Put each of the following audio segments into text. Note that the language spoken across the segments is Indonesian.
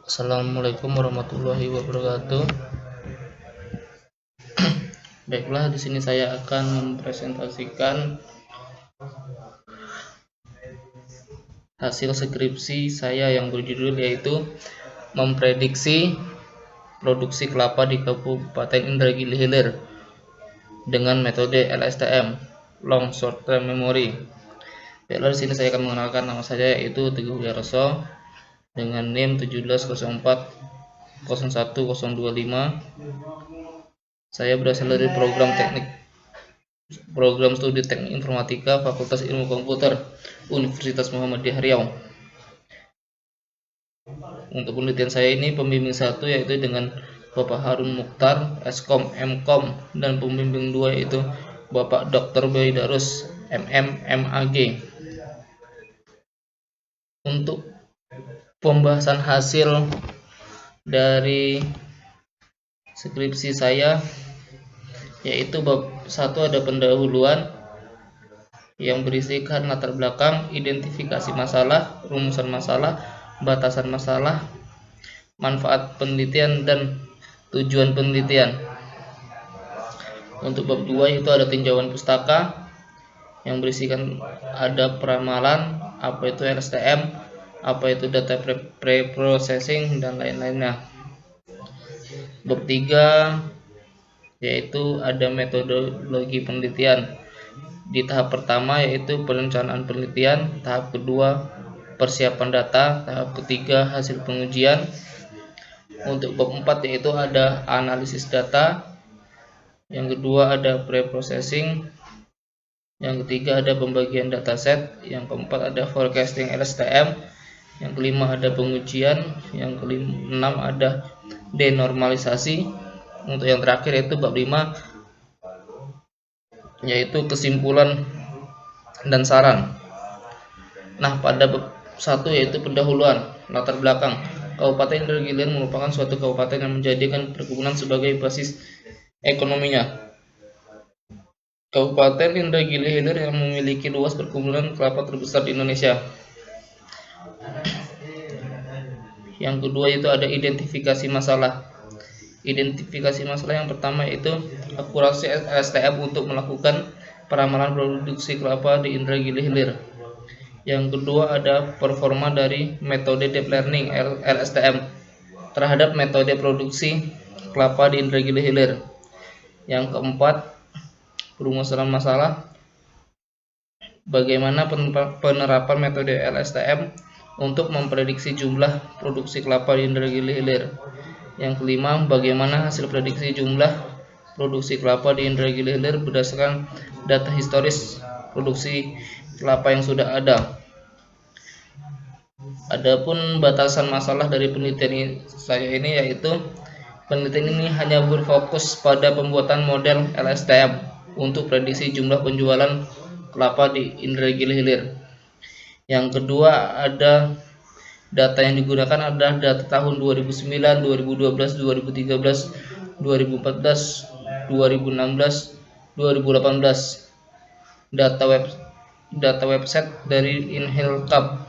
Assalamualaikum warahmatullahi wabarakatuh. Baiklah, di sini saya akan mempresentasikan hasil skripsi saya yang berjudul yaitu memprediksi produksi kelapa di Kabupaten Indragiri Hilir dengan metode LSTM (Long Short Term Memory). Baiklah, di sini saya akan mengenalkan nama saya yaitu Teguh Wiarso dengan NIM 170401025. Saya berasal dari program studi teknik informatika Fakultas Ilmu Komputer Universitas Muhammadiyah Riau. Untuk penelitian saya ini pembimbing 1 yaitu dengan Bapak Harun Mukhtar, Eskom, Mkom, dan pembimbing 2 yaitu Bapak Dr. Baidarus, MM, MAG. Untuk pembahasan hasil dari skripsi saya yaitu bab 1 ada pendahuluan yang berisikan latar belakang, identifikasi masalah, rumusan masalah, batasan masalah, manfaat penelitian, dan tujuan penelitian. Untuk bab 2 itu ada tinjauan pustaka yang berisikan ada peramalan, apa itu LSTM, apa itu data pre-processing, dan lain-lainnya. Bab 3 yaitu ada metodologi penelitian. Di tahap pertama yaitu perencanaan penelitian, tahap kedua persiapan data, tahap ketiga hasil pengujian. Untuk bab 4 yaitu ada analisis data, yang kedua ada pre-processing, yang ketiga ada pembagian dataset, yang keempat ada forecasting LSTM, yang kelima ada pengujian, yang keenam ada denormalisasi. Untuk yang terakhir yaitu bab 5 yaitu kesimpulan dan saran. Nah, pada bab 1 yaitu pendahuluan, latar belakang. Kabupaten Indragiri Hilir merupakan suatu kabupaten yang menjadikan perkebunan sebagai basis ekonominya. Kabupaten Indragiri Hilir yang memiliki luas perkebunan kelapa terbesar di Indonesia. Yang kedua itu ada identifikasi masalah. Identifikasi masalah yang pertama yaitu akurasi LSTM untuk melakukan peramalan produksi kelapa di Indragiri Hilir. Yang kedua ada performa dari metode deep learning LSTM terhadap metode produksi kelapa di Indragiri Hilir. Yang keempat, perumusan masalah, bagaimana penerapan metode LSTM untuk memprediksi jumlah produksi kelapa di Indragiri Hilir. Yang kelima, bagaimana hasil prediksi jumlah produksi kelapa di Indragiri Hilir berdasarkan data historis produksi kelapa yang sudah ada. Adapun batasan masalah dari penelitian saya ini yaitu penelitian ini hanya berfokus pada pembuatan model LSTM untuk prediksi jumlah penjualan kelapa di Indragiri Hilir. Yang kedua ada data yang digunakan adalah data tahun 2009, 2012, 2013, 2014, 2016, 2018. Data website dari InHealthCap.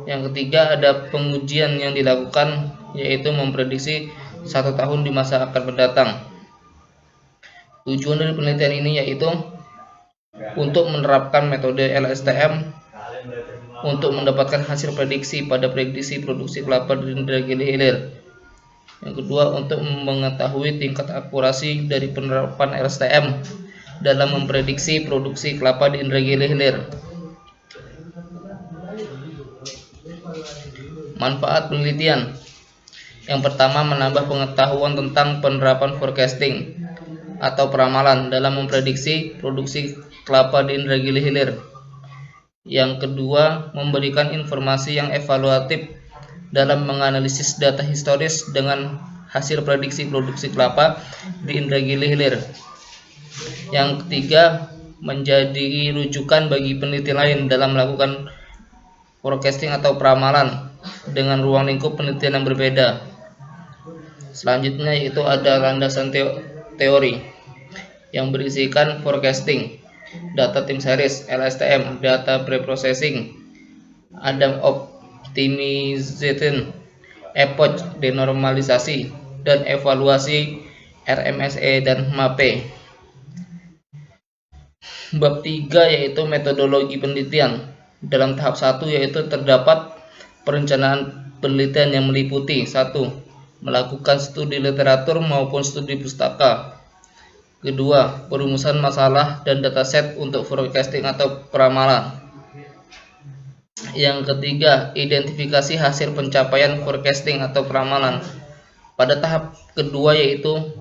Yang ketiga ada pengujian yang dilakukan yaitu memprediksi 1 tahun di masa akan mendatang. Tujuan dari penelitian ini yaitu untuk menerapkan metode LSTM untuk mendapatkan hasil prediksi pada prediksi produksi kelapa di Indragiri Hilir. Yang kedua, untuk mengetahui tingkat akurasi dari penerapan LSTM dalam memprediksi produksi kelapa di Indragiri Hilir. Manfaat penelitian. Yang pertama, menambah pengetahuan tentang penerapan forecasting atau peramalan dalam memprediksi produksi kelapa di Indragiri Hilir. Yang kedua, memberikan informasi yang evaluatif dalam menganalisis data historis dengan hasil prediksi produksi kelapa di Indragiri Hilir. Yang ketiga, menjadi rujukan bagi peneliti lain dalam melakukan forecasting atau peramalan dengan ruang lingkup penelitian yang berbeda. Selanjutnya yaitu ada landasan teori. yang berisikan forecasting, data time series (LSTM), data preprocessing, ada optimization, epoch denormalisasi, dan evaluasi RMSE dan MAPE. Bab 3 yaitu metodologi penelitian. Dalam tahap 1 yaitu terdapat perencanaan penelitian yang meliputi 1. Melakukan studi literatur maupun studi pustaka. Kedua, perumusan masalah dan dataset untuk forecasting atau peramalan. Yang ketiga, identifikasi hasil pencapaian forecasting atau peramalan. Pada tahap kedua yaitu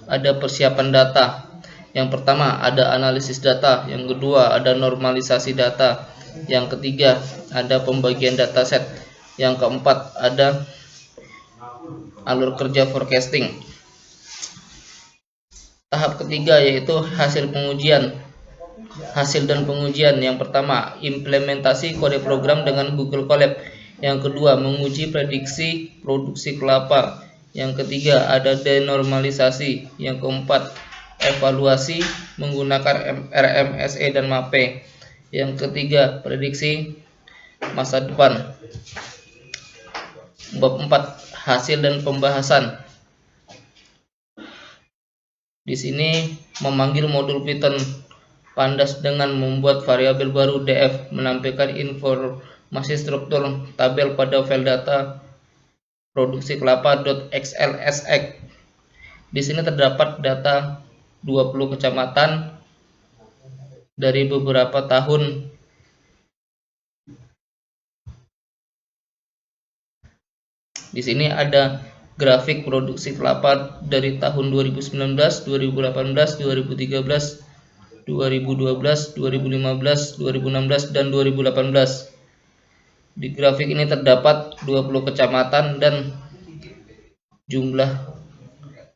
ada persiapan data. Yang pertama ada analisis data, yang kedua ada normalisasi data, yang ketiga ada pembagian dataset, yang keempat ada alur kerja forecasting. Tahap ketiga yaitu hasil pengujian. Hasil dan pengujian, yang pertama implementasi kode program dengan Google Colab, yang kedua menguji prediksi produksi kelapa, yang ketiga ada denormalisasi, yang keempat evaluasi menggunakan RMSE dan MAPE, yang ketiga prediksi masa depan. Bab 4 hasil dan pembahasan. Di sini memanggil modul Python pandas dengan membuat variabel baru df, menampilkan informasi struktur tabel pada file data produksi kelapa.xlsx. Di sini terdapat data 20 kecamatan dari beberapa tahun. Di sini ada grafik produksi kelapa dari tahun 2019, 2018, 2013, 2012, 2015, 2016, dan 2018. Di grafik ini terdapat 20 kecamatan dan jumlah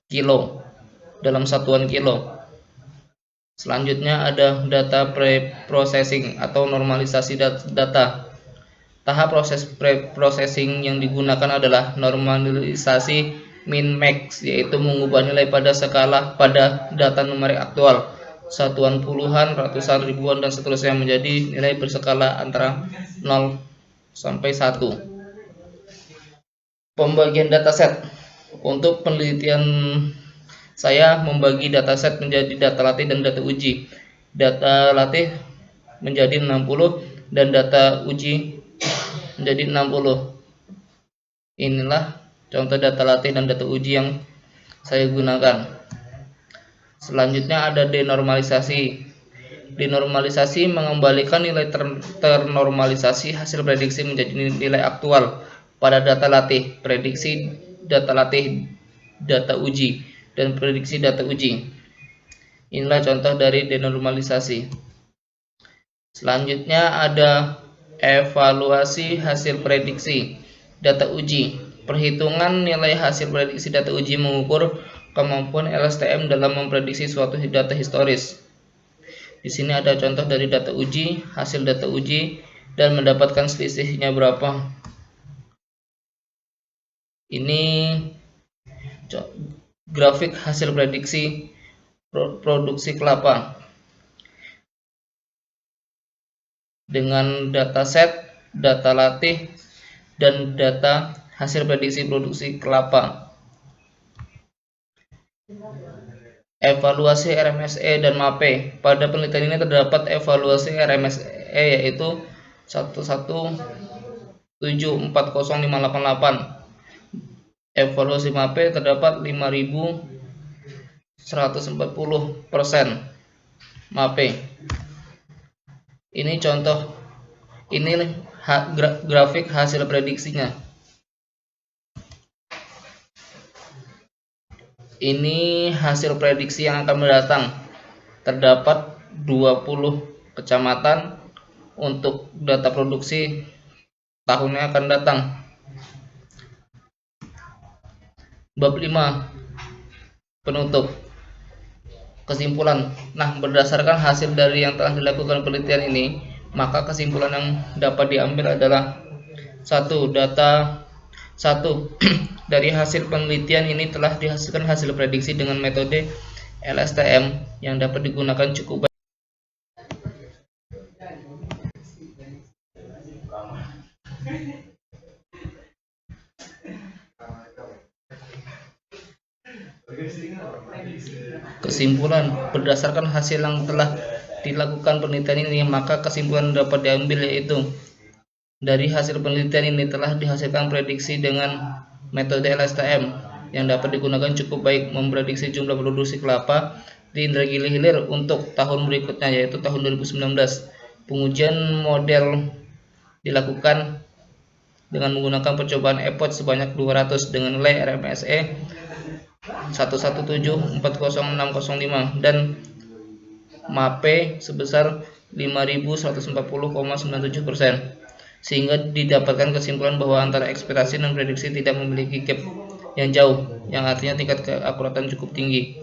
kilo dalam satuan kilo. Selanjutnya ada data pre-processing atau normalisasi data. Tahap proses pre-processing yang digunakan adalah normalisasi min-max, yaitu mengubah nilai pada skala pada data numerik aktual, satuan puluhan, ratusan, ribuan, dan seterusnya menjadi nilai berskala antara 0 sampai 1. Pembagian dataset. Untuk penelitian saya membagi dataset menjadi data latih dan data uji. Data latih menjadi 60 dan data uji menjadi 60. Inilah contoh data latih dan data uji yang saya gunakan. Selanjutnya ada denormalisasi. Denormalisasi mengembalikan nilai ternormalisasi hasil prediksi menjadi nilai aktual pada data latih, prediksi data latih, data uji, dan prediksi data uji. Inilah contoh dari denormalisasi. Selanjutnya ada evaluasi hasil prediksi data uji. Perhitungan nilai hasil prediksi data uji mengukur kemampuan LSTM dalam memprediksi suatu data historis. Di sini ada contoh dari data uji, hasil data uji, dan mendapatkan selisihnya berapa. Ini grafik hasil prediksi produksi kelapa dengan dataset, data latih, dan data hasil prediksi produksi kelapa. Evaluasi RMSE dan MAPE. Pada penelitian ini terdapat evaluasi RMSE yaitu 1174058. Evaluasi MAPE terdapat 5140% MAPE. Ini contoh, ini grafik hasil prediksinya. Ini hasil prediksi yang akan mendatang. Terdapat 20 kecamatan untuk data produksi tahun yang akan datang. Bab 5 penutup. Kesimpulan. Nah, berdasarkan hasil dari yang telah dilakukan penelitian ini, maka kesimpulan yang dapat diambil adalah 1. Dari hasil penelitian ini telah dihasilkan hasil prediksi dengan metode LSTM yang dapat digunakan cukup baik. Kesimpulan, berdasarkan hasil yang telah dilakukan penelitian ini, maka kesimpulan dapat diambil yaitu dari hasil penelitian ini telah dihasilkan prediksi dengan metode LSTM yang dapat digunakan cukup baik memprediksi jumlah produksi kelapa di Indragiri Hilir untuk tahun berikutnya, yaitu tahun 2019. Pengujian model dilakukan dengan menggunakan percobaan EPOT sebanyak 200 dengan nilai RMSE 117400605 dan MAPE sebesar 5140,97%, sehingga didapatkan kesimpulan bahwa antara ekspektasi dan prediksi tidak memiliki gap yang jauh, yang artinya tingkat keakuratan cukup tinggi.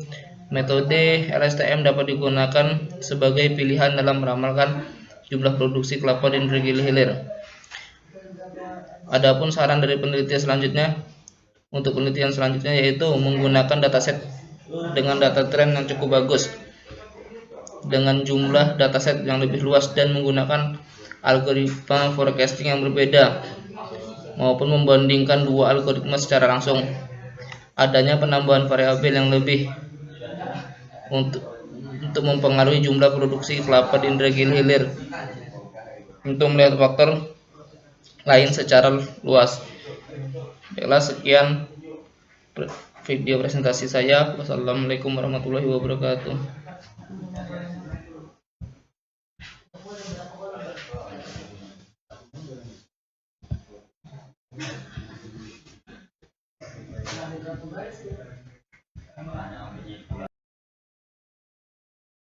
Metode LSTM dapat digunakan sebagai pilihan dalam meramalkan jumlah produksi kelapa di Indragiri Hilir. Adapun saran dari penelitian selanjutnya, untuk penelitian selanjutnya yaitu menggunakan dataset dengan data tren yang cukup bagus dengan jumlah dataset yang lebih luas dan menggunakan algoritma forecasting yang berbeda maupun membandingkan dua algoritma secara langsung. Adanya penambahan variabel yang lebih untuk mempengaruhi jumlah produksi kelapa di Indragiri Hilir untuk melihat faktor lain secara luas. Baiklah, sekian video presentasi saya. Wassalamualaikum warahmatullahi wabarakatuh.